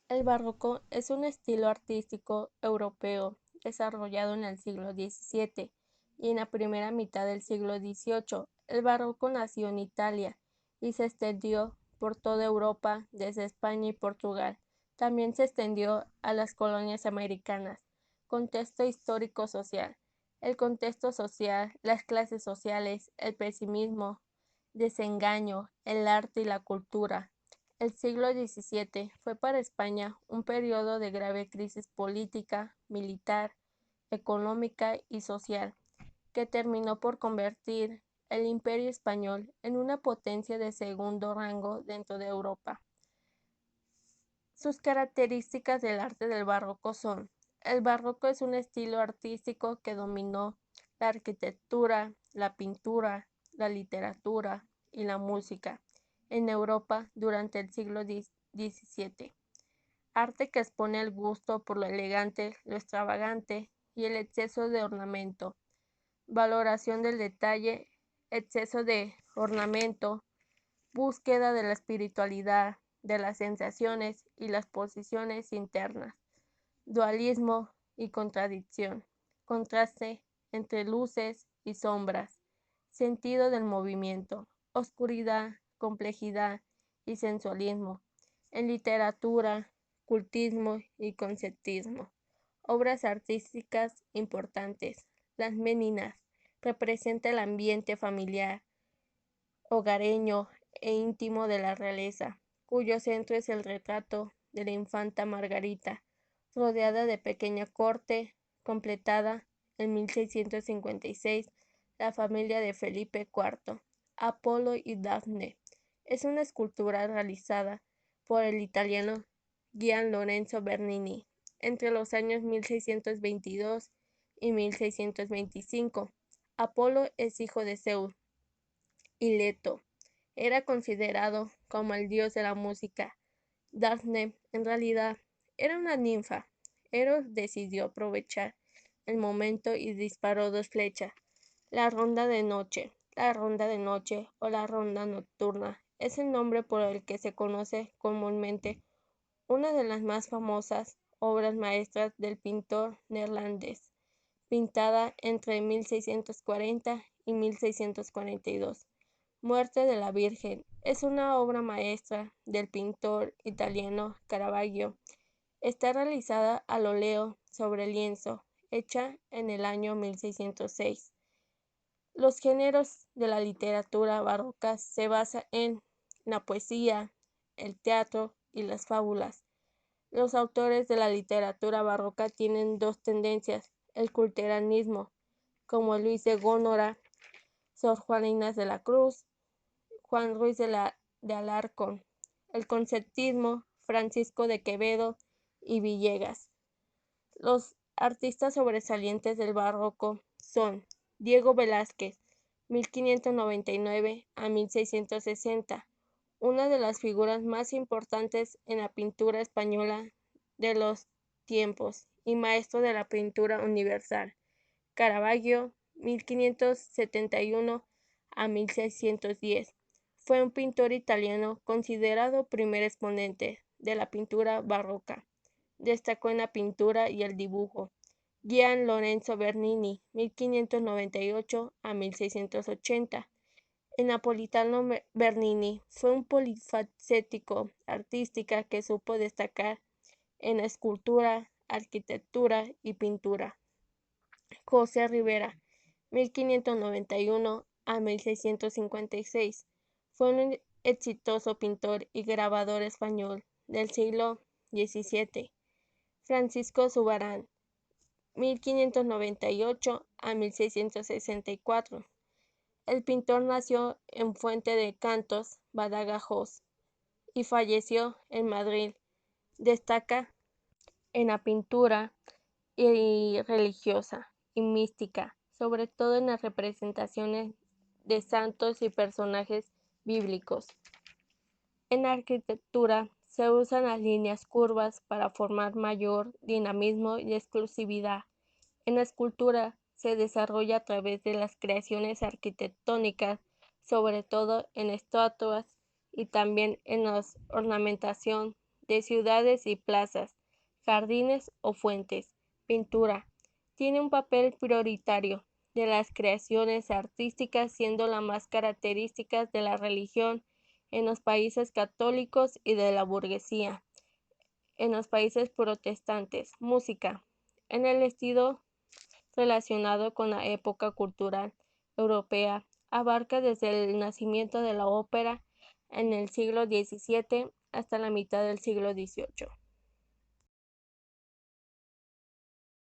El barroco es un estilo artístico europeo desarrollado en el siglo XVII y en la primera mitad del siglo XVIII. El barroco nació en Italia y se extendió por toda Europa desde España y Portugal. También se extendió a las colonias americanas. Contexto histórico-social. El contexto social, las clases sociales, el pesimismo, desengaño, el arte y la cultura. El siglo XVII fue para España un periodo de grave crisis política, militar, económica y social, que terminó por convertir el Imperio español en una potencia de segundo rango dentro de Europa. Sus características del arte del barroco son: el barroco es un estilo artístico que dominó la arquitectura, la pintura, la literatura y la música en Europa durante el siglo XVII. Arte que expone el gusto por lo elegante, lo extravagante y el exceso de ornamento. Valoración del detalle, exceso de ornamento, búsqueda de la espiritualidad, de las sensaciones y las posiciones internas, dualismo y contradicción, contraste entre luces y sombras, sentido del movimiento, oscuridad, complejidad y sensualismo, en literatura, cultismo y conceptismo. Obras artísticas importantes. Las Meninas representa el ambiente familiar, hogareño e íntimo de la realeza, cuyo centro es el retrato de la infanta Margarita, rodeada de pequeña corte, completada en 1656 la familia de Felipe IV. Apolo y Dafne es una escultura realizada por el italiano Gian Lorenzo Bernini entre los años 1622 y 1625. Apolo es hijo de Zeus y Leto. Era considerado como el dios de la música. Dafne, en realidad, era una ninfa. Eros decidió aprovechar el momento y disparó dos flechas. La ronda de noche. La ronda de noche o la ronda nocturna es el nombre por el que se conoce comúnmente una de las más famosas obras maestras del pintor neerlandés, pintada entre 1640 y 1642. Muerte de la Virgen es una obra maestra del pintor italiano Caravaggio. Está realizada al óleo sobre lienzo, hecha en el año 1606. Los géneros de la literatura barroca se basan en la poesía, el teatro y las fábulas. Los autores de la literatura barroca tienen dos tendencias: el culteranismo, como Luis de Góngora, Sor Juana Inés de la Cruz, Juan Ruiz de Alarcón; el conceptismo, Francisco de Quevedo y Villegas. Los artistas sobresalientes del barroco son Diego Velázquez, 1599 a 1660, una de las figuras más importantes en la pintura española de los tiempos y maestro de la pintura universal. Caravaggio, 1571 a 1610, fue un pintor italiano considerado primer exponente de la pintura barroca. Destacó en la pintura y el dibujo. Gian Lorenzo Bernini, 1598 a 1680. El napolitano Bernini fue un polifacético artista que supo destacar en la escultura, arquitectura y pintura. José Rivera, 1591 a 1656, fue un exitoso pintor y grabador español del siglo XVII. Francisco Zurbarán, 1598 a 1664. El pintor nació en Fuente de Cantos, Badajoz, y falleció en Madrid. Destaca en la pintura y religiosa y mística, sobre todo en las representaciones de santos y personajes bíblicos. En la arquitectura se usan las líneas curvas para formar mayor dinamismo y exclusividad. En la escultura se desarrolla a través de las creaciones arquitectónicas, sobre todo en estatuas y también en la ornamentación de ciudades y plazas, jardines o fuentes. Pintura. Tiene un papel prioritario de las creaciones artísticas, siendo la más característica de la religión en los países católicos y de la burguesía en los países protestantes. Música. En el estilo relacionado con la época cultural europea, abarca desde el nacimiento de la ópera en el siglo XVII hasta la mitad del siglo XVIII.